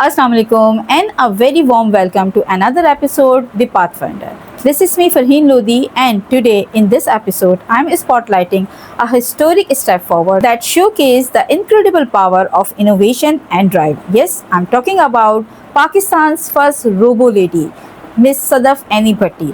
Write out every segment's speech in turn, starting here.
Assalamu alaikum and a very warm welcome to another episode, The Pathfinder. This is me, Farheen Lodi, and today in this episode, I'm spotlighting a historic step forward that showcases the incredible power of innovation and drive. Yes, I'm talking about Pakistan's first robo-lady, Miss Sadaf Ani Bhatti.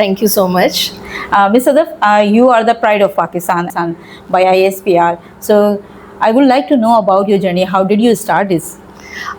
Thank you so much. Miss Sadaf, you are the pride of Pakistan by ISPR. So I would like to know about your journey. How did you start this?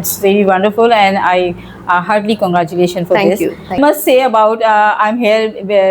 It's very wonderful and I heartily congratulations for Thank this. you. I must say about I'm here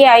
AI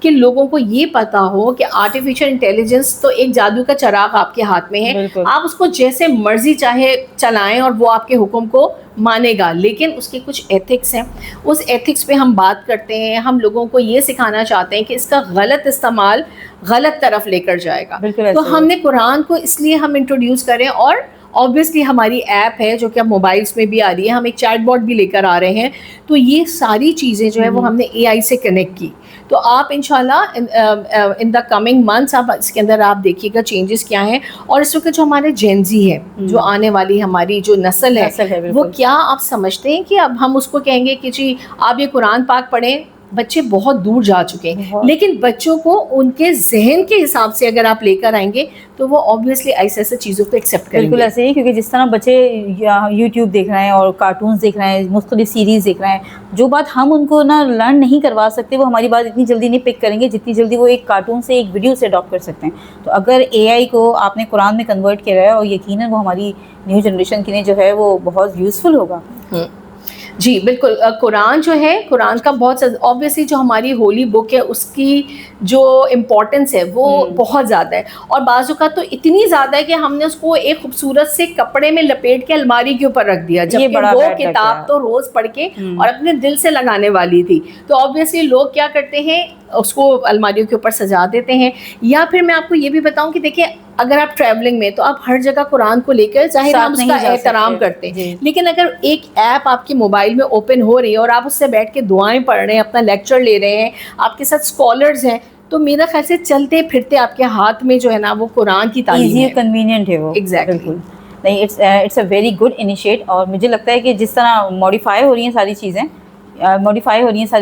کہ لوگوں کو یہ پتا ہو کہ artificial intelligence تو ایک جادو کا چراغ آپ کے ہاتھ میں ہے, آپ اس کو جیسے مرضی چاہے چلائیں اور وہ آپ کے حکم کو مانے گا, لیکن اس کے کچھ ایتھکس ہیں. اس ایتھکس پہ ہم بات کرتے ہیں, ہم لوگوں کو یہ سکھانا چاہتے ہیں کہ اس کا غلط استعمال غلط طرف لے کر جائے گا. تو ہم نے قرآن کو اس لیے ہم انٹروڈیوس کریں, اور obviously ہماری ایپ ہے جو کہ اب موبائلس میں بھی آ رہی ہے, ہم ایک چیٹ باٹ بھی لے کر آ رہے ہیں, تو یہ ساری چیزیں جو ہے وہ ہم نے اے آئی سے کنیکٹ کی. تو آپ انشاءاللہ ان دا کمنگ منتھس آپ اس کے اندر آپ دیکھیے گا چینجز کیا ہیں. اور اس وقت جو ہمارے جین زی ہے, جو آنے والی ہماری جو نسل ہے, وہ کیا آپ سمجھتے ہیں کہ اب ہم اس کو کہیں گے کہ جی آپ یہ قرآن پاک پڑھیں؟ بچے بہت دور جا چکے ہیں, لیکن بچوں کو ان کے ذہن کے حساب سے اگر آپ لے کر آئیں گے تو وہ obviously ایسے ایسے چیزوں کو ایکسیپٹ کریں گے. بالکل ایسے ہی, کیونکہ جس طرح بچے یوٹیوب دیکھ رہے ہیں اور کارٹونز دیکھ رہے ہیں, مختلف سیریز دیکھ رہے ہیں, جو بات ہم ان کو نہ لرن نہیں کروا سکتے, وہ ہماری بات اتنی جلدی نہیں پک کریں گے جتنی جلدی وہ ایک کارٹون سے ایک ویڈیو سے اڈاپٹ کر سکتے ہیں. تو اگر اے آئی کو آپ نے قرآن میں کنورٹ کیا ہے, اور یقیناً وہ ہماری نیو جنریشن کے لیے جو ہے وہ بہت یوزفل ہوگا. جی بالکل. قرآن جو ہے, قرآن کا بہت obviously جو ہماری ہولی بک ہے اس کی جو امپورٹنس ہے وہ بہت زیادہ ہے, اور بعض اوقات تو اتنی زیادہ ہے کہ ہم نے اس کو ایک خوبصورت سے کپڑے میں لپیٹ کے الماری کے اوپر رکھ دیا, جبکہ وہ کتاب تو روز پڑھ کے اور اپنے دل سے لگانے والی تھی. تو obviously لوگ کیا کرتے ہیں, اس کو الماریوں کے اوپر سجا دیتے ہیں. یا پھر میں آپ کو یہ بھی بتاؤں کہ دیکھیں, اگر آپ ٹریولنگ میں تو آپ ہر جگہ قرآن کو لے کر ظاہر ہم اس کا احترام کرتے ہیں, لیکن اگر ایک ایپ آپ کے موبائل میں اوپن ہو رہی ہے اور آپ اس سے بیٹھ کے دعائیں پڑھ رہے ہیں, اپنا لیکچر لے رہے ہیں, آپ کے ساتھ اسکالرز ہیں, تو میرا خیال سے چلتے پھرتے آپ کے ہاتھ میں جو ہے نا وہ قرآن کی تعلیم ہے, کنوینئنٹ ہے وہ. ایگزیکٹلی. نہیں, it's a very good initiative. اور مجھے لگتا ہے کہ جس طرح ماڈیفائی ہو رہی ہیں ساری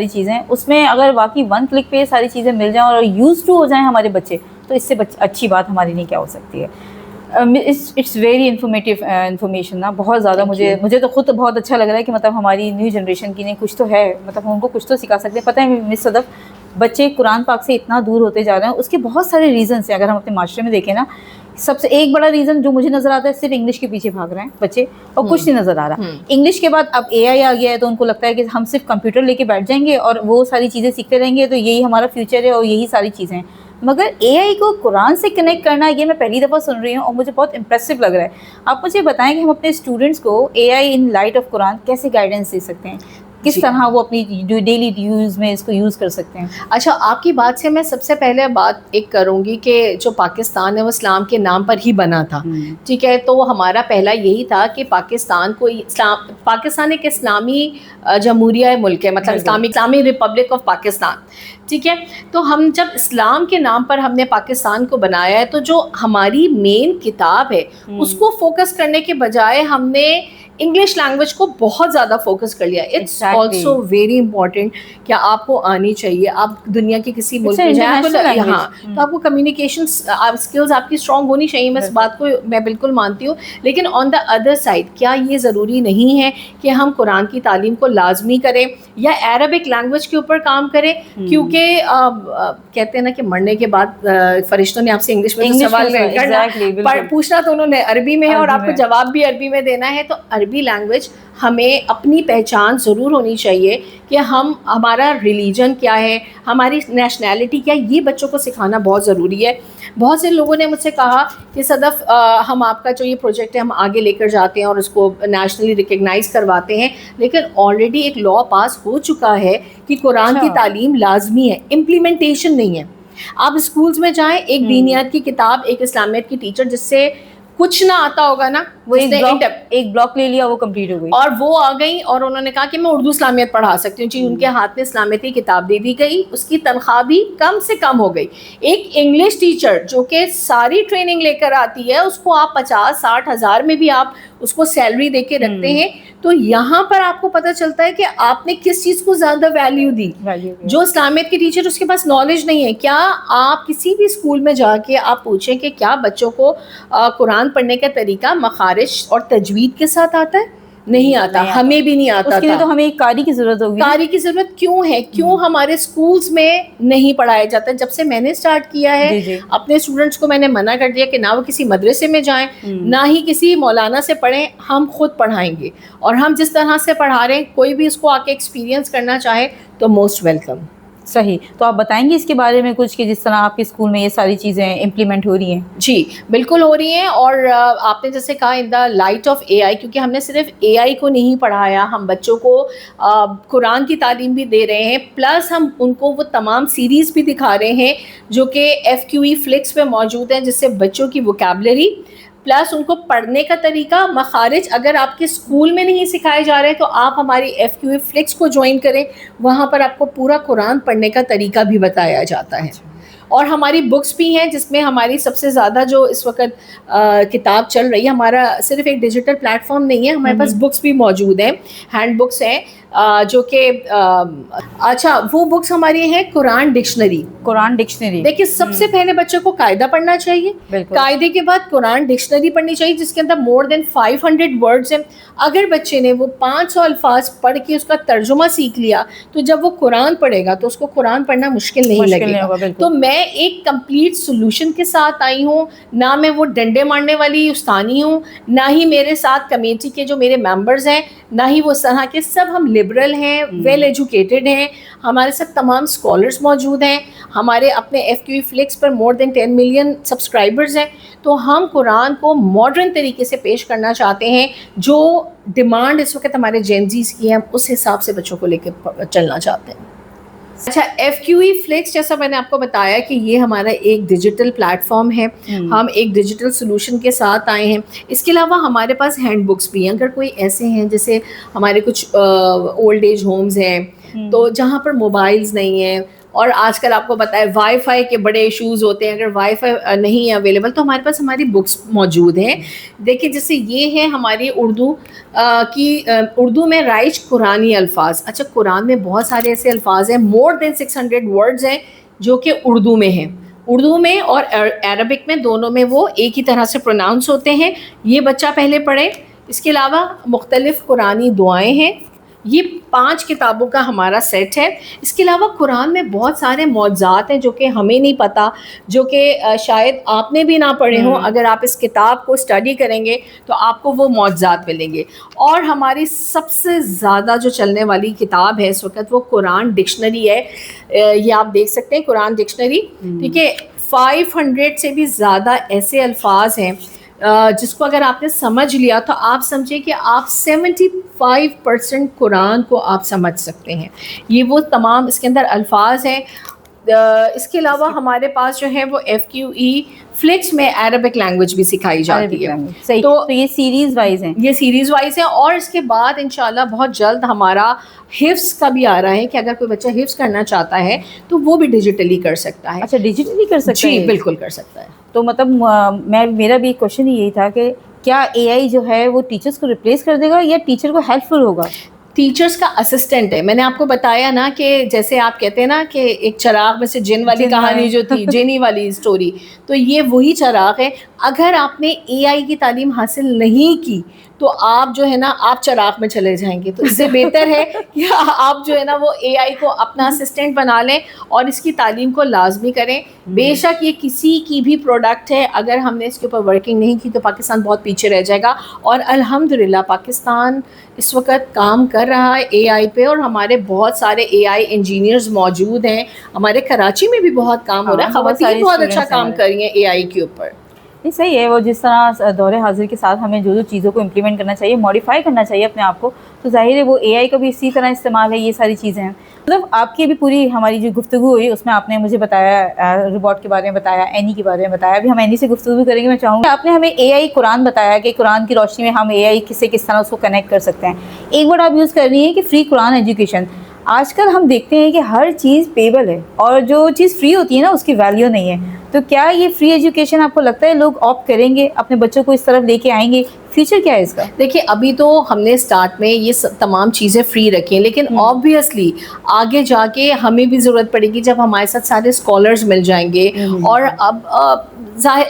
چیزیں, اس میں اگر واقعی ون کلک پہ ساری چیزیں مل جائیں اور یوز ٹو ہو جائیں ہمارے بچے, تو اس سے اچھی بات ہمارے لیے کیا ہو سکتی ہے. اٹس ویری انفارمیٹیو انفارمیشن نا, بہت زیادہ. مجھے تو خود بہت اچھا لگ رہا ہے کہ مطلب ہماری نیو جنریشن کے لیے کچھ تو ہے, مطلب ان کو کچھ تو سکھا سکتے ہیں. پتہ ہے مس صدف, بچے قرآن پاک سے اتنا دور ہوتے جا رہے ہیں, اس کے بہت سارے ریزنس ہیں. اگر ہم اپنے معاشرے میں دیکھیں نا, سب سے ایک بڑا ریزن جو مجھے نظر آتا ہے, صرف انگلش کے پیچھے بھاگ رہے ہیں بچے, اور کچھ نہیں نظر آ رہا. انگلش کے بعد اب اے آئی آ گیا ہے, تو ان کو لگتا ہے کہ ہم صرف کمپیوٹر لے کے بیٹھ جائیں گے اور وہ ساری چیزیں سیکھتے رہیں گے, تو یہی ہمارا فیوچر ہے اور یہی ساری چیزیں ہیں. مگر اے آئی کو قرآن سے کنیکٹ کرنا, یہ میں پہلی دفعہ سن رہی ہوں اور مجھے بہت امپریسو لگ رہا ہے. آپ مجھے بتائیں کہ ہم اپنے اسٹوڈنٹس کو اے آئی ان لائٹ آف قرآن کیسے گائیڈنس دے سکتے ہیں, کس طرح وہ اپنی ڈیلی یوز میں اس کو یوز کر سکتے ہیں. اچھا, آپ کی بات سے میں سب سے پہلے بات ایک کروں گی کہ جو پاکستان ہے وہ اسلام کے نام پر ہی بنا تھا, ٹھیک ہے. تو ہمارا پہلا یہی تھا کہ پاکستان ایک اسلامی جمہوریہ ملک ہے, مطلب اسلامی ریپبلک آف پاکستان, ٹھیک ہے. تو ہم جب اسلام کے نام پر ہم نے پاکستان کو بنایا ہے, تو جو ہماری مین کتاب ہے اس کو فوکس کرنے کے بجائے ہم نے انگلش لینگویج کو بہت زیادہ فوکس کر لیا. اٹس آلسو ویری امپورٹنٹ کہ آپ کو آنی چاہیے. آپ دنیا کے کسی ملک میں جائیں تو آپ کو کمیونیکیشن اسکلز آپ کی اسٹرانگ ہونی چاہیے. میں اس بات کو میں بالکل مانتی ہوں, لیکن آن دا ادر سائڈ کیا یہ ضروری نہیں ہے کہ ہم قرآن کی تعلیم کو لازمی کریں یا عربک لینگویج کے اوپر کام کریں, کیونکہ کہتے ہیں نا کہ مرنے کے بعد فرشتوں نے آپ سے انگلش میں سوال کرنا, پوچھنا تو انہوں نے عربی میں ہے اور آپ کو جواب بھی عربی میں دینا ہے. تو عربی لینگویج ہمیں اپنی پہچان ضرور ہونی چاہیے کہ ہمارا ریلیجن کیا ہے, ہماری نیشنلٹی کیا ہے, یہ بچوں کو سکھانا بہت ضروری ہے. بہت سے لوگوں نے مجھ سے کہا کہ صدف ہم آپ کا جو یہ پروجیکٹ ہے ہم آگے لے کر جاتے ہیں اور اس کو نیشنلی ریکگنائز کرواتے ہیں, لیکن آلریڈی ایک لا پاس ہو چکا ہے کہ قرآن کی تعلیم لازمی ہے, امپلیمنٹیشن نہیں ہے. آپ اسکولس میں جائیں, ایک دینیات کی کتاب, ایک اسلامیت کی ٹیچر جس سے کچھ نہ آتا ہوگا نا, وہ ایک بلاک لے لیا, وہ کمپلیٹ ہو گئی, اور وہ آ گئی اور انہوں نے کہا کہ میں اردو اسلامیت پڑھا سکتی ہوں. جی, ان کے ہاتھ میں اسلامیت کی کتاب دے دی گئی, اس کی تنخواہ بھی کم سے کم ہو گئی. ایک انگلش ٹیچر جو کہ ساری ٹریننگ لے کر آتی ہے, اس کو آپ 50-60 ہزار میں بھی آپ اس کو سیلری دے کے رکھتے ہیں. تو یہاں پر آپ کو پتہ چلتا ہے کہ آپ نے کس چیز کو زیادہ ویلیو دی. جو اسلامیت کی ٹیچر اس کے پاس نالج نہیں ہے, کیا آپ کسی بھی اسکول میں جا کے آپ پوچھیں کہ کیا بچوں کو قرآن پڑھنے کا طریقہ مخارج اور تجوید کے ساتھ آتا ہے؟ نہیں آتا, ہمیں بھی نہیں آتا. اس کے لیے تو ہمیں ایک قاری کی ضرورت ہوگی. قاری کی ضرورت کیوں ہے, کیوں ہمارے اسکولس میں نہیں پڑھایا جاتا. جب سے میں نے اسٹارٹ کیا ہے اپنے اسٹوڈنٹس کو میں نے منع کر دیا کہ نہ وہ کسی مدرسے میں جائیں, نہ ہی کسی مولانا سے پڑھیں, ہم خود پڑھائیں گے. اور ہم جس طرح سے پڑھا رہے ہیں, کوئی بھی اس کو آ کے ایکسپیرینس کرنا چاہے تو موسٹ ویلکم. صحیح. تو آپ بتائیں گے اس کے بارے میں کچھ کہ جس طرح آپ کے اسکول میں یہ ساری چیزیں امپلیمنٹ ہو رہی ہیں؟ جی بالکل ہو رہی ہیں. اور آپ نے جیسے کہا ان دا لائٹ آف اے آئی, کیونکہ ہم نے صرف اے آئی کو نہیں پڑھایا, ہم بچوں کو قرآن کی تعلیم بھی دے رہے ہیں, پلس ہم ان کو وہ تمام سیریز بھی دکھا رہے ہیں جو کہ FQE فلکس پہ موجود ہیں, جس سے بچوں کی ووکیبلری پلس ان کو پڑھنے کا طریقہ, مخارج اگر آپ کے اسکول میں نہیں سکھائے جا رہے تو آپ ہماری FQE فلکس کو جوائن کریں, وہاں پر آپ کو پورا قرآن پڑھنے کا طریقہ بھی بتایا جاتا ہے. اور ہماری بکس بھی ہیں جس میں ہماری سب سے زیادہ جو اس وقت کتاب چل رہی ہے, ہمارا صرف ایک ڈیجیٹل پلیٹ فارم نہیں ہے, ہمارے پاس بکس بھی موجود ہیں, ہینڈ بکس ہیں جو کہ اچھا وہ بکس ہماری ہیں قرآن ڈکشنری. قرآن ڈکشنری دیکھیے سب سے پہلے بچے کو قاعدہ پڑھنا چاہیے, قاعدے کے بعد قرآن ڈکشنری پڑھنی چاہیے جس کے اندر مور دین 500 ورڈز ہیں. اگر بچے نے وہ 500 الفاظ پڑھ کے اس کا ترجمہ سیکھ لیا تو جب وہ قرآن پڑھے گا تو اس کو قرآن پڑھنا مشکل نہیں لگے گا. تو میں ایک کمپلیٹ سولوشن کے ساتھ آئی ہوں, نہ میں وہ ڈنڈے مارنے والی استانی ہوں, نہ ہی میرے ساتھ کمیٹی کے جو میرے ممبرز ہیں, نہ ہی وہ اس طرح کے, سب ہم لبرل ہیں, ویل ایجوکیٹڈ ہیں, ہمارے ساتھ تمام اسکالرس موجود ہیں, ہمارے اپنے FQE فلکس پر مور دین 10 ملین سبسکرائبرز ہیں. تو ہم قرآن کو ماڈرن طریقے سے پیش کرنا چاہتے ہیں, جو ڈیمانڈ اس وقت ہمارے جینزیز کی ہے, اس حساب سے بچوں کو لے کے چلنا چاہتے ہیں. اچھا FQE فلکس جیسا میں نے آپ کو بتایا کہ یہ ہمارا ایک ڈیجیٹل پلیٹ فارم ہے, ہم ایک ڈیجیٹل سولوشن کے ساتھ آئے ہیں. اس کے علاوہ ہمارے پاس ہینڈ بکس بھی ہیں, اگر کوئی ایسے ہیں جیسے ہمارے کچھ اولڈ ایج ہومز ہیں تو جہاں پر موبائلز نہیں ہیں, اور آج کل آپ کو پتہ ہے وائی فائی کے بڑے ایشوز ہوتے ہیں, اگر وائی فائی نہیں ہے اویلیبل تو ہمارے پاس ہماری بکس موجود ہیں. دیکھیے جیسے یہ ہے ہماری اردو میں رائج قرآنی الفاظ. اچھا قرآن میں بہت سارے ایسے الفاظ ہیں, مور دین 600 ورڈز ہیں جو کہ اردو میں ہیں, اردو میں اور عربک میں دونوں میں وہ ایک ہی طرح سے پروناؤنس ہوتے ہیں. یہ بچہ پہلے پڑھے. اس کے علاوہ مختلف قرآنی دعائیں ہیں, یہ 5 کتابوں کا ہمارا سیٹ ہے. اس کے علاوہ قرآن میں بہت سارے معجزات ہیں جو کہ ہمیں نہیں پتہ, جو کہ شاید آپ نے بھی نہ پڑھے ہوں. اگر آپ اس کتاب کو اسٹڈی کریں گے تو آپ کو وہ معجزات ملیں گے. اور ہماری سب سے زیادہ جو چلنے والی کتاب ہے اس وقت وہ قرآن ڈکشنری ہے. یہ آپ دیکھ سکتے ہیں قرآن ڈکشنری, ٹھیک ہے. 500 سے بھی زیادہ ایسے الفاظ ہیں جس کو اگر آپ نے سمجھ لیا تو آپ سمجھیں کہ آپ 75% قرآن کو آپ سمجھ سکتے ہیں. یہ وہ تمام اس کے اندر الفاظ ہیں. اس کے علاوہ ہمارے پاس جو ہے وہ FQE فلکس میں عربک لینگویج بھی سکھائی جاتی ہے. تو یہ سیریز وائز ہیں, یہ سیریز وائز ہیں. اور اس کے بعد انشاءاللہ بہت جلد ہمارا حفظ کا بھی آ رہا ہے کہ اگر کوئی بچہ حفظ کرنا چاہتا ہے تو وہ بھی ڈیجیٹلی کر سکتا ہے. اچھا ڈیجیٹلی کر سکتا ہے؟ جی بالکل کر سکتا ہے. تو مطلب میرا بھی کوشچن یہی تھا کہ کیا AI جو ہے وہ ٹیچرس کو ریپلیس کر دے گا یا ٹیچر کو ہیلپ فل ہوگا؟ ٹیچرس کا اسسٹنٹ ہے. میں نے آپ کو بتایا نا کہ جیسے آپ کہتے ہیں نا کہ ایک چراغ میں سے جن والی کہانی جو تھی, جینی والی اسٹوری, تو یہ وہی چراغ ہے. اگر آپ نے AI کی تعلیم حاصل نہیں کی تو آپ جو ہے نا آپ چراغ میں چلے جائیں گے. تو اس سے بہتر ہے کہ آپ جو ہے نا وہ AI کو اپنا اسسٹنٹ بنا لیں اور اس کی تعلیم کو لازمی کریں. بے شک یہ کسی کی بھی پروڈکٹ ہے, اگر ہم نے اس کے اوپر ورکنگ نہیں کی تو پاکستان بہت پیچھے رہ جائے گا. اور الحمدللہ پاکستان اس وقت کام کر رہا ہے AI پہ, اور ہمارے بہت سارے AI انجینئرز موجود ہیں. ہمارے کراچی میں بھی بہت کام ہو رہا ہے, خواتین بہت اچھا کام کر رہی ہیں AI کے اوپر. یہ صحیح ہے. وہ جس طرح دور حاضر کے ساتھ ہمیں جو چیزوں کو امپلیمنٹ کرنا چاہیے, ماڈیفائی کرنا چاہیے اپنے آپ کو, تو ظاہر ہے وہ AI کا بھی اسی طرح استعمال ہے. یہ ساری چیزیں ہیں. مطلب آپ کی بھی پوری ہماری جو گفتگو ہوئی اس میں آپ نے مجھے بتایا روبوٹ کے بارے میں, بتایا اینی کے بارے میں بتایا. ابھی ہم اینی سے گفتگو بھی کریں گے. میں چاہوں گی آپ نے ہمیں AI قرآن بتایا کہ قرآن کی روشنی میں ہم AI سے کس طرح اس کو کنیکٹ کر سکتے ہیں. ایک ورڈ آپ یوز کر رہی ہیں کہ فری قرآن ایجوکیشن. آج کل ہم دیکھتے ہیں کہ ہر چیز پیبل ہے, اور جو چیز فری ہوتی ہے نا اس کی ویلیو نہیں ہے. تو کیا یہ فری ایجوکیشن آپ کو لگتا ہے لوگ آپٹ کریں گے, اپنے بچوں کو اس طرف لے کے آئیں گے فیوچر کیا ہے اس کا؟ دیکھیے ابھی تو ہم نے اسٹارٹ میں یہ تمام چیزیں فری رکھی ہیں، لیکن آبویسلی آگے جا کے ہمیں بھی ضرورت پڑے گی جب ہمارے ساتھ سارے اسکالرز مل جائیں گے، اور اب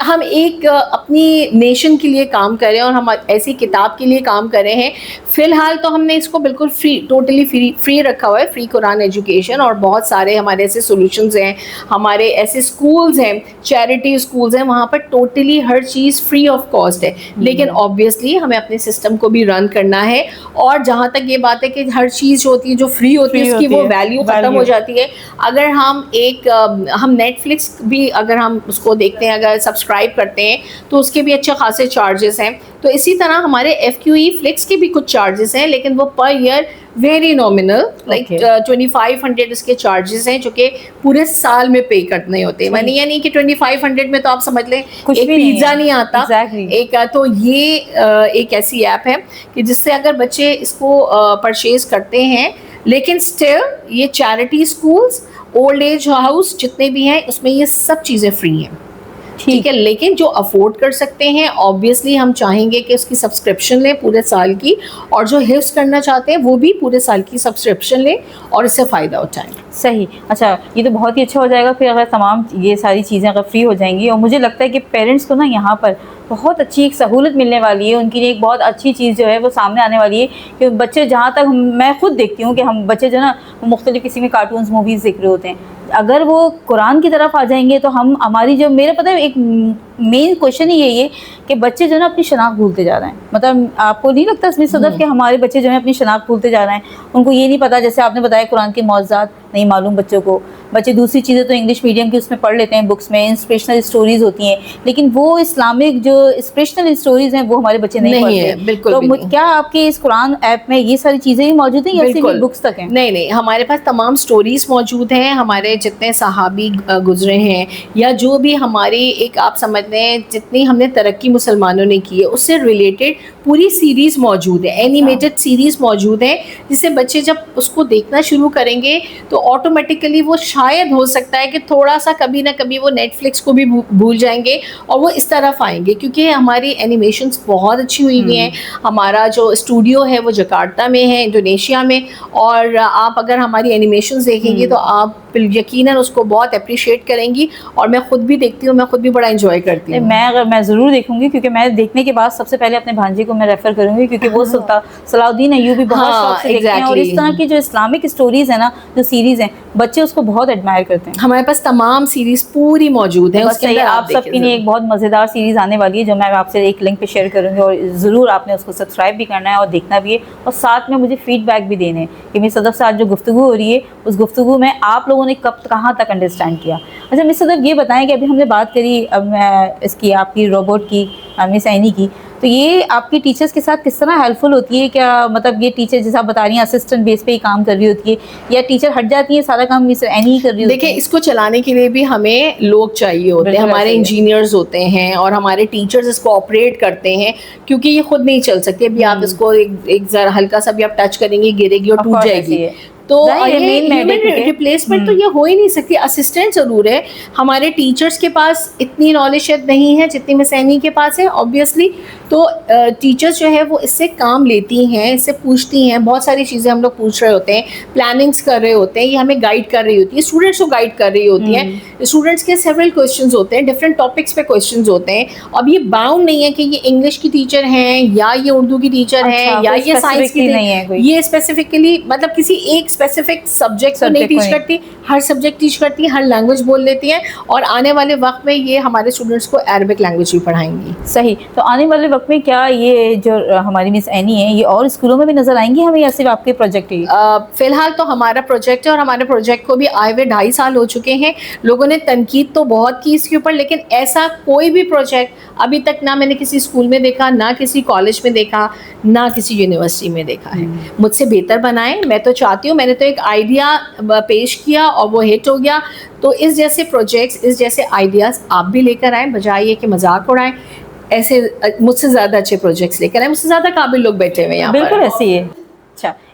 ہم ایک اپنی نیشن کے لیے کام کر رہے ہیں اور ہم ایسی کتاب کے لیے کام کر رہے ہیں. فی الحال تو ہم نے اس کو بالکل فری، ٹوٹلی فری رکھا ہوا ہے، فری قرآن ایجوکیشن. اور بہت سارے ہمارے ایسے سولوشنز ہیں، ہمارے ایسے اسکولز ہیں، چیریٹی اسکولز ہیں، وہاں پر ٹوٹلی ہر چیز فری آف کاسٹ ہے. لیکن آبویسلی ہمیں اپنے سسٹم کو بھی رن کرنا ہے، اور جہاں تک یہ بات ہے کہ ہر چیز جو ہوتی ہے جو فری ہوتی ہے اس کی وہ ویلیو ختم ہو جاتی ہے. اگر ہم نیٹ فلکس بھی اگر ہم اس کو دیکھتے ہیں، اگر سبسکرائب کرتے ہیں تو اس کے بھی اچھے خاصے چارجز ہیں. تو اسی طرح ہمارے FQE فلکس کے بھی کچھ چارجز ہیں، لیکن وہ per year very nominal, like 2500 اس کے چارجز ہیں جو کہ پورے سال میں پے کرنے ہوتے ہیں. یعنی کہ 2500 میں تو آپ سمجھ لیں ایک پیزا نہیں آتا. ایک تو یہ ایک ایسی ایپ ہے کہ جس سے اگر بچے اس کو پرچیز کرتے ہیں، لیکن اسٹل یہ charity schools, old age house جتنے بھی ہیں اس میں یہ سب چیزیں فری ہیں. ٹھیک ہے، لیکن جو افورڈ کر سکتے ہیں آبویسلی ہم چاہیں گے کہ اس کی سبسکرپشن لیں پورے سال کی، اور جو حفظ کرنا چاہتے ہیں وہ بھی پورے سال کی سبسکرپشن لیں اور اس سے فائدہ اٹھائیں. صحیح. اچھا، یہ تو بہت ہی اچھا ہو جائے گا پھر اگر تمام یہ ساری چیزیں اگر فری ہو جائیں گی. اور مجھے لگتا ہے کہ پیرنٹس کو نا یہاں پر بہت اچھی ایک سہولت ملنے والی ہے، ان کے لیے ایک بہت اچھی چیز جو ہے وہ سامنے آنے والی ہے کہ بچے، جہاں تک میں خود دیکھتی ہوں کہ ہم بچے جو ہے نا مختلف قسم کے کارٹونز موویز دیکھ رہے ہوتے ہیں، اگر وہ قرآن کی طرف آ جائیں گے تو ہماری جو، میرا پتہ ہے ایک مین کوشچن ہی یہی ہے کہ بچے جو ہے نا اپنی شناخت بھولتے جا رہے ہیں. مطلب آپ کو نہیں لگتا اسمت صدف کہ ہمارے بچے جو ہیں اپنی شناخت بھولتے جا رہے ہیں؟ ان کو یہ نہیں پتا، جیسے آپ نے بتایا قرآن کے معجزات نہیں معلوم بچوں کو. بچے دوسری چیزیں تو انگلش میڈیم کی اس میں پڑھ لیتے ہیں، بکس میں انسپریشنل اسٹوریز ہوتی ہیں، لیکن وہ اسلامک جو انسپریشنل اسٹوریز ہیں وہ ہمارے بچے نہیں پڑھتے. بالکل. تو کیا آپ کے اس قرآن ایپ میں یہ ساری چیزیں ہی موجود ہیں یا صرف بکس تک ہیں؟ نہیں، ہمارے پاس تمام اسٹوریز موجود ہیں. ہمارے جتنے صحابی گزرے ہیں یا جو بھی ہماری ایک آپ سمجھ لیں جتنی ہم نے ترقی مسلمانوں نے کی ہے اس سے ریلیٹڈ پوری سیریز موجود ہے، اینیمیٹڈ سیریز موجود ہے، جس سے بچے جب اس کو دیکھنا شروع کریں گے تو آٹومیٹیکلی وہ شاید ہو سکتا ہے کہ تھوڑا سا کبھی نہ کبھی وہ نیٹ فلکس کو بھی بھول جائیں گے اور وہ اس طرف آئیں گے، کیونکہ ہماری اینیمیشنس بہت اچھی ہوئی ہوئی ہیں. ہمارا جو اسٹوڈیو ہے وہ جکارتا میں ہے، انڈونیشیا میں، اور آپ اگر ہماری اینیمیشنز دیکھیں گے تو آپ یقیناً اس کو بہت اپریشیٹ کریں گی. اور میں خود بھی دیکھتی ہوں، میں خود بھی بڑا انجوائے کرتی ہوں. میں ضرور دیکھوں گی، کیونکہ میں دیکھنے کے بعد سب سے پہلے اپنے بھانجے کو میں ریفر کروں گی، کیونکہ وہ صلاح الدین ایوبی بہت شوق سے دیکھتے ہیں، اور اس طرح کی جو اسلامک اسٹوریز ہیں نا، جو سیریز ہیں، بچے اس کو بہت ایڈمائر کرتے ہیں. ہمارے پاس تمام سیریز پوری موجود ہیں. اس کے اندر آپ سب کے لیے ایک بہت مزیدار سیریز آنے والی ہے جو میں آپ سے ایک لنک پہ شیئر کروں گی، اور ضرور آپ نے اس کو سبسکرائب بھی کرنا ہے اور دیکھنا بھی ہے، اور ساتھ میں مجھے فیڈ بیک بھی دینے ہیں کہ مس صدف سے آج جو گفتگو ہو رہی ہے اس گفتگو میں آپ لوگوں نے کب کہاں تک انڈرسٹینڈ کیا. اچھا مس صدف، یہ بتائیں کہ ابھی ہم نے بات کری اس کی، آپ کی روبوٹ کی، مس عینی کی، تو یہ آپ کی ٹیچرز کے ساتھ کس طرح ہیلپ فل ہوتی ہے؟ کیا مطلب یہ ٹیچر جیسے آپ بتا رہی ہیں اسسٹنٹ بیس پہ ہی کام کر رہی ہوتی ہے، یا ٹیچر ہٹ جاتی ہے سارا کام مس عینی ہی کر رہی ہوتی ہے؟ دیکھیں، اس کو چلانے کے لیے بھی ہمیں لوگ چاہیے ہوتے ہیں، ہمارے انجینئرز ہوتے ہیں اور ہمارے ٹیچرز اس کو آپریٹ کرتے ہیں، کیونکہ یہ خود نہیں چل سکتی. ابھی آپ اس کو ایک ذرا ہلکا سا بھی آپ ٹچ کریں گے گرے گی اور ٹوٹ جائے گی. تو ریپلیسمنٹ تو یہ ہو ہی نہیں سکتی. اسسٹنٹ ضرور ہے. ہمارے ٹیچرس کے پاس اتنی نالج نہیں ہے جتنی مس عینی کے پاس ہے آبویسلی. تو ٹیچرس جو ہے وہ اس سے کام لیتی ہیں، اس سے پوچھتی ہیں، بہت ساری چیزیں ہم لوگ پوچھ رہے ہوتے ہیں، پلاننگس کر رہے ہوتے ہیں، یہ ہمیں گائڈ کر رہی ہوتی ہے، اسٹوڈنٹس کو گائڈ کر رہی ہوتی ہیں. اسٹوڈنٹس کے سیورل کویشچنز ہوتے ہیں، ڈفرینٹ ٹاپکس پہ کویشچنز ہوتے ہیں. اب یہ باؤنڈ نہیں ہے کہ یہ انگلش کی ٹیچر ہیں یا یہ اردو کی ٹیچر ہیں یا یہ سائنس کی نہیں ہے. یہ اسپیسیفکلی مطلب کسی ایک اسپیسیفک سبجیکٹ کو نہیں ٹیچ کرتی، ہر سبجیکٹ ٹیچ کرتی ہیں، ہر لینگویج بول لیتی ہیں، اور آنے والے وقت میں یہ ہمارے اسٹوڈنٹس کو عربک لینگویج بھی پڑھائیں گی. صحیح. تو آنے والے وقت میں کیا یہ جو ہماری مس عینی ہیں یہ اور اسکولوں میں بھی نظر آئیں گی ہمیں، یا صرف آپ کے پروجیکٹ ہی؟ فی الحال تو ہمارا پروجیکٹ ہے، اور ہمارے پروجیکٹ کو بھی آئے ہوئے 2.5 سال ہو چکے ہیں. لوگوں نے تنقید تو بہت کی اس کے اوپر، لیکن ایسا کوئی بھی پروجیکٹ ابھی تک نہ میں نے کسی اسکول میں دیکھا، نہ کسی کالج میں دیکھا، نہ کسی یونیورسٹی میں دیکھا ہے. مجھ سے بہتر بنائیں، میں تو چاہتی ہوں. میں نے تو ایک آئیڈیا پیش کیا اور وہ ہٹ ہو گیا. تو اس جیسے پروجیکٹس، اس جیسے آئیڈیاز آپ بھی لے کر آئیں، بجائے یہ کہ مذاق اڑائیں. ایسے مجھ سے زیادہ اچھے پروجیکٹس لے کر آئیں، مجھ سے زیادہ قابل لوگ بیٹھے ہوئے ہیں یہاں پر. بالکل ایسے ہی ہے. اچھا،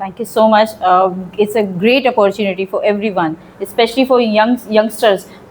Thank you so much. It's a great opportunity for everyone, especially for youngsters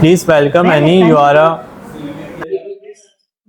Please welcome Annie. You are a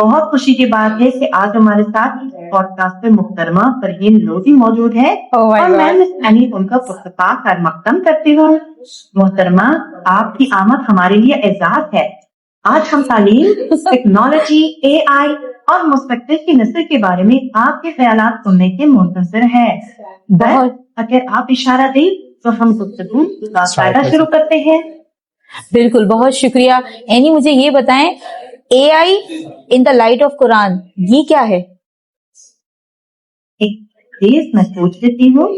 بہت خوشی کی بات ہے کہ آج ہمارے ساتھ پوڈکاسٹ میں محترمہ فرحین لودھی موجود ہے اور میں مس اینی ان کا پرستفاق خیر مقدم کرتی ہوں. محترمہ آپ کی آمد ہمارے لیے اعزاز ہے. آج ہم تعلیم، ٹیکنالوجی، اے آئی اور مستقبل کی نسل کے بارے میں آپ کے خیالات سننے کے منتظر ہیں. اگر آپ اشارہ دیں تو ہم گفتگو باقاعدہ شروع کرتے ہیں. بالکل، بہت شکریہ. اینی مجھے یہ بتائیں اے آئی ان دا لائٹ آف قرآن یہ کیا ہے؟ ایک چیز میں سوچ لیتی ہوں.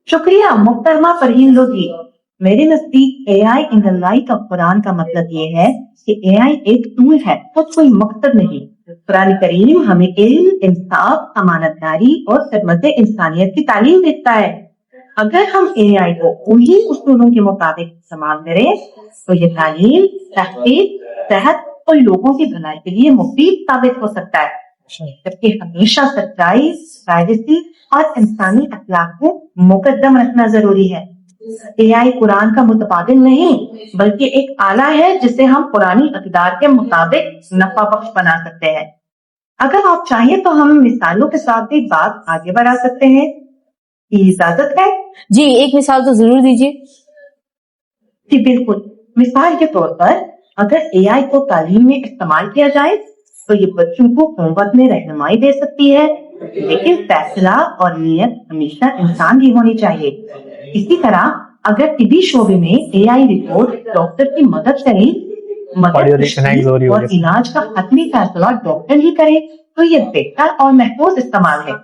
شکریہ محترمہ فرحین لودھی. میرے نزدیک اے آئی ان دا لائٹ آف قرآن کا مطلب یہ ہے کہ اے آئی ایک ٹول ہے، خود کوئی مقصد نہیں. قرآن کریم ہمیں علم، انصاف، امانت داری اور خدمت انسانیت کی تعلیم دیتا ہے. اگر ہم اے آئی کو انہی اصولوں کے مطابق استعمال کریں تو یہ تعلیم، تحقیق، صحت اور لوگوں کی بھلائی کے لیے مفید ثابت ہو سکتا ہے. جبکہ ہمیشہ سچائی، پرائیویسی اور انسانی اخلاق کو مقدم رکھنا ضروری ہے. اے آئی قرآن کا متبادل نہیں بلکہ ایک آلہ ہے جسے ہم قرآنی اقدار کے مطابق نفع بخش بنا سکتے ہیں. اگر آپ چاہیں تو ہم مثالوں کے ساتھ بھی بات آگے بڑھا سکتے ہیں. اجازت ہے؟ جی، ایک مثال تو ضرور دیجیے. جی بالکل. مثال کے طور پر اگر اے آئی کو تعلیم میں استعمال کیا جائے تو یہ بچوں کو ہوم ورک میں رہنمائی دے سکتی ہے، لیکن فیصلہ اور نیت ہمیشہ انسان کی ہونی چاہیے. اسی طرح اگر طبی شعبے میں اے آئی رپورٹ ڈاکٹر کی مدد کرے اور علاج کا حتمی فیصلہ ڈاکٹر ہی کرے تو یہ بہتر اور محفوظ استعمال ہے.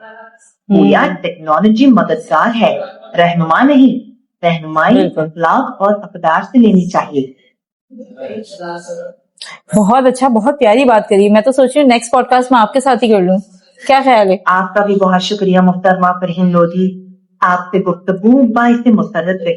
ٹیکنالوجی مددگار ہے، رہنما نہیں. رہنمائی اخلاق اور اقدار سے لینی چاہیے. بہت اچھا، بہت پیاری بات کری. میں تو سوچ رہی ہوں نیکسٹ پوڈ کاسٹ میں آپ کے ساتھ ہی کر لوں. کیا خیال ہے؟ آپ کا بھی بہت شکریہ محترمہ فرحین لودھی. آپ سے گفتگو باعث مسرت رہی.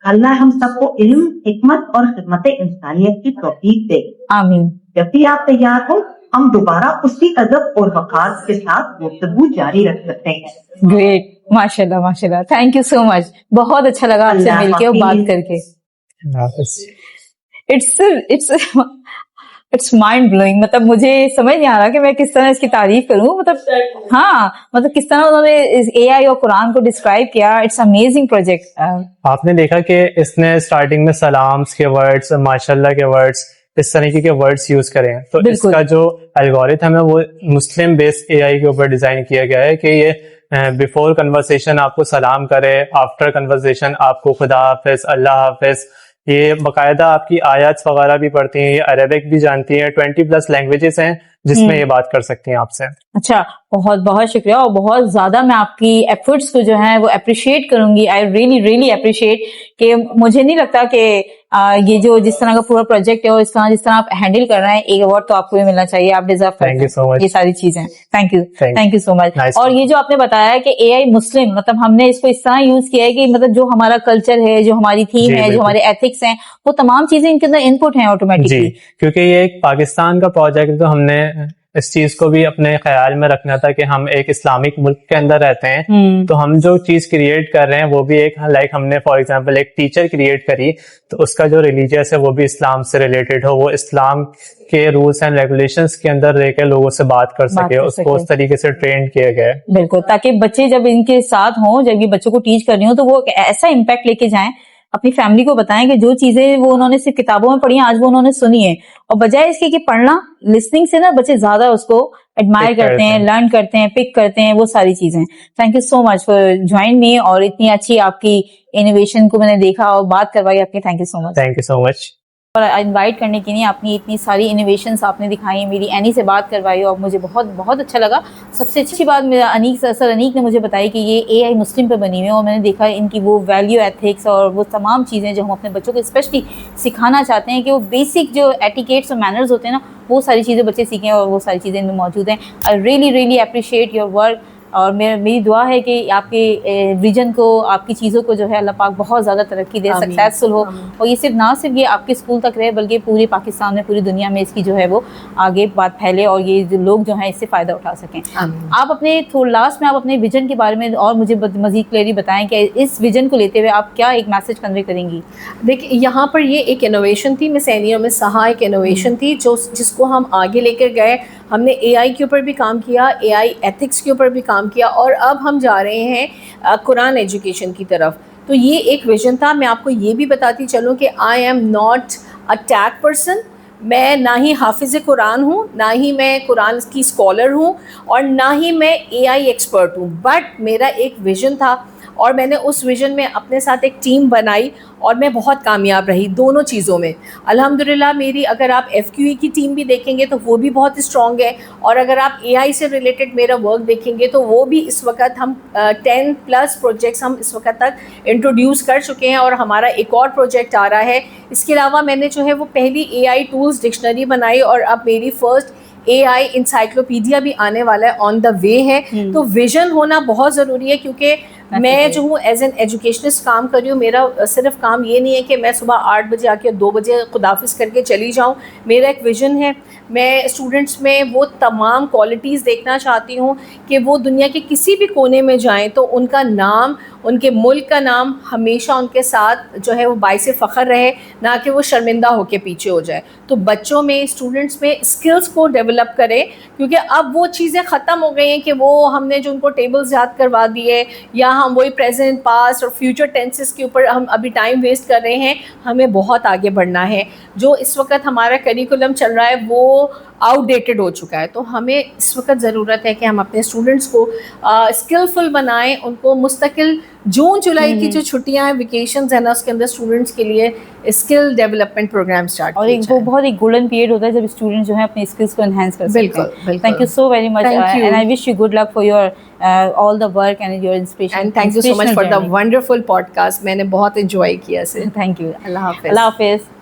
اللہ ہم سب کو علم، حکمت اور خدمت انسانیت کی توفیق دے. آمین. جب بھی آپ تیار ہو ہم دوبارہ اسی ادب اور وقار کے ساتھ گفتگو جاری رکھ سکتے ہیں. گریٹ، ماشاء اللہ ماشاء اللہ. تھینک یو سو مچ. بہت اچھا لگا آپ سے مل کے اور بات کر کے. It's mind blowing. مطلب مجھے سمجھ نہیں آ رہا کہ میں کس طرح اس کی تعریف کروں. مطلب ہاں، مطلب کس طرح انہوں نے اے آئی اور قرآن کو ڈسکرائب کیا. It's amazing project. آپ نے دیکھا کہ اس نے اسٹارٹنگ میں سلامس کے ورڈز، ماشاء اللہ کے ورڈز، اس طریقے کے ورڈز یوز کرے ہیں. تو اس کا جو الگورتھم ہے وہ مسلم بیس اے آئی کے اوپر ڈیزائن کیا گیا ہے کہ یہ بیفور کنورسیشن آپ کو سلام کرے، آفٹر کنورسیشن آپ کو خدا حافظ، اللہ حافظ. یہ باقاعدہ آپ کی آیات وغیرہ بھی پڑھتی ہیں، یہ عربک بھی جانتی ہیں. 20+ لینگویجز ہیں جس میں یہ بات کر سکتی ہیں آپ سے. اچھا، بہت بہت شکریہ. اور بہت زیادہ میں آپ کی ایفرٹس کو جو ہے وہ اپریشیٹ کروں گی. آئی ریئلی اپریشیٹ کہ مجھے نہیں لگتا کہ یہ جو جس طرح کا پورا پروجیکٹ ہے اور اس طرح جس طرح آپ ہینڈل کر رہے ہیں، ایک ایوارڈ تو آپ کو بھی ملنا چاہیے. آپ ڈیزرو کرتے ہیں یہ ساری چیزیں. Thank you so much. اور یہ جو آپ نے بتایا کہ اے آئی مسلم، مطلب ہم نے اس کو اس طرح یوز کیا ہے کہ مطلب جو ہمارا کلچر ہے، جو ہماری تھیم ہے، جو ہمارے ایتھکس ہیں، وہ تمام چیزیں ان کے اندر ان پٹ ہیں آٹومیٹکلی. کیونکہ یہ ایک پاکستان کا پروجیکٹ، تو ہم نے اس چیز کو بھی اپنے خیال میں رکھنا تھا کہ ہم ایک اسلامک ملک کے اندر رہتے ہیں، تو ہم جو چیز کریٹ کر رہے ہیں وہ بھی ایک لائک ہم نے فار ایگزامپل ایک ٹیچر کریٹ کری تو اس کا جو ریلیجیس ہے وہ بھی اسلام سے ریلیٹڈ ہو، وہ اسلام کے رولس اینڈ ریگولیشنز کے اندر رہ کے لوگوں سے بات کر سکے، اس کو اس طریقے سے ٹرین کیا گیا. بالکل، تاکہ بچے جب ان کے ساتھ ہوں، جب یہ بچوں کو ٹیچ کرنی ہو تو وہ ایسا امپیکٹ لے کے جائیں، اپنی فیملی کو بتائیں کہ جو چیزیں وہ انہوں نے صرف کتابوں میں پڑھی ہیں آج وہ انہوں نے سنی ہے. اور بجائے اس کے کہ پڑھنا، لسننگ سے نا بچے زیادہ اس کو ایڈمائر کرتے ہیں، لرن کرتے ہیں، پک کرتے ہیں، وہ ساری چیزیں. Thank you so much for join می. اور اتنی اچھی آپ کی انوویشن کو میں نے دیکھا اور بات کروائی آپ کی. Thank you so much. Thank you so much. اور انوائٹ کرنے کے لیے اپنی اتنی ساری انوویشنس آپ نے دکھائی، میری اینی سے بات کروائی اور مجھے بہت بہت اچھا لگا. سب سے اچھی بات میرا سر انیک نے مجھے بتائی کہ یہ اے آئی مسلم پہ بنی ہوئی ہے، اور میں نے دیکھا ان کی وہ ویلیو ایتھکس اور وہ تمام چیزیں جو ہم اپنے بچوں کو اسپیشلی سکھانا چاہتے ہیں کہ وہ بیسک جو ایٹیکیٹس اور مینرز ہوتے ہیں نا، وہ ساری چیزیں بچے سیکھیں اور وہ ساری چیزیں ان میں موجود ہیں. I really appreciate your work. اور میری دعا ہے کہ آپ کے ویژن کو، آپ کی چیزوں کو جو ہے اللہ پاک بہت زیادہ ترقی دے، سکسیسفل ہو. اور یہ صرف نہ صرف یہ آپ کے اسکول تک رہے بلکہ پورے پاکستان میں، پوری دنیا میں اس کی جو ہے وہ آگے بات پھیلے اور یہ لوگ جو ہیں اس سے فائدہ اٹھا سکیں. آپ اپنے لاسٹ میں آپ اپنے ویژن کے بارے میں اور مجھے مزید کلیئرلی بتائیں کہ اس ویژن کو لیتے ہوئے آپ کیا ایک میسج کنوے کریں گی. دیکھیں، یہاں پر یہ ایک انوویشن تھی، مس اینی اور مس سہا ایک انوویشن تھی جس کو ہم آگے لے کر گئے. ہم نے اے آئی کے اوپر بھی کام کیا, اے آئی ایتھکس کے اوپر بھی کام کیا, اور اب ہم جا رہے ہیں قرآن ایجوکیشن کی طرف. تو یہ ایک ویژن تھا. میں آپ کو یہ بھی بتاتی چلوں کہ I am not a take person. میں نہ ہی حافظ قرآن ہوں, نہ ہی میں قرآن کی اسکالر ہوں, اور نہ ہی میں اے آئی ایکسپرٹ ہوں. بٹ میرا ایک ویژن تھا, اور میں نے اس ویژن میں اپنے ساتھ ایک ٹیم بنائی, اور میں بہت کامیاب رہی دونوں چیزوں میں الحمدللہ. میری اگر آپ ایف کیو ای کی ٹیم بھی دیکھیں گے تو وہ بھی بہت اسٹرانگ ہے, اور اگر آپ اے آئی سے ریلیٹڈ میرا ورک دیکھیں گے تو وہ بھی اس وقت ہم 10+ پروجیکٹس ہم اس وقت تک انٹروڈیوس کر چکے ہیں, اور ہمارا ایک اور پروجیکٹ آ رہا ہے. اس کے علاوہ میں نے جو ہے وہ پہلی اے آئی ٹولز ڈکشنری بنائی, اور اب میری فرسٹ اے آئی انسائکلوپیڈیا بھی آنے والا ہے, آن دا وے ہے. تو ویژن ہونا بہت ضروری ہے, کیونکہ میں جو ہوں ایز این ایجوکیشنسٹ کام کر رہی ہوں. میرا صرف کام یہ نہیں ہے کہ میں صبح 8 بجے آ کے 2 بجے خداحافظ کر کے چلی جاؤں. میرا ایک ویژن ہے, میں اسٹوڈنٹس میں وہ تمام کوالٹیز دیکھنا چاہتی ہوں کہ وہ دنیا کے کسی بھی کونے میں جائیں تو ان کا نام, ان کے ملک کا نام ہمیشہ ان کے ساتھ جو ہے وہ باعث فخر رہے, نہ کہ وہ شرمندہ ہو کے پیچھے ہو جائے. تو بچوں میں, اسٹوڈنٹس میں اسکلس کو ڈیولپ کریں, کیونکہ اب وہ چیزیں ختم ہو گئی ہیں کہ وہ ہم نے جو ان کو ٹیبلز یاد کروا دیے, یا ہم وہی پریزنٹ, پاسٹ اور فیوچر ٹینسز کے اوپر ہم ابھی ٹائم ویسٹ کر رہے ہیں. ہمیں بہت آگے بڑھنا ہے. جو اس وقت ہمارا کریکولم چل رہا ہے وہ آؤٹ ڈیٹڈ ہو چکا ہے. تو ہمیں اس وقت ضرورت ہے کہ ہم اپنے اسٹوڈنٹس کو اسکلفل بنائیں, ان کو مستقل جون جولائی کی جو چھٹیاں ہیں, ویکیشنز ہیں نا, اس کے اندر اسٹوڈنٹس کے لیے اسکل ڈیولپمنٹ پروگرام اسٹارٹ اور وہ بہت ایک گولڈن پیریڈ ہوتا ہے جب اسٹوڈنٹ جو ہے اپنی اسکلس کو انہینس کر سکتے ہیں. بالکل. Thank you so very much, and I wish you good luck for your all the work and your inspiration. And thank you so much for the wonderful podcast. میں نے بہت enjoy کیا اسے. Thank you. اللہ حافظ. اللہ حافظ.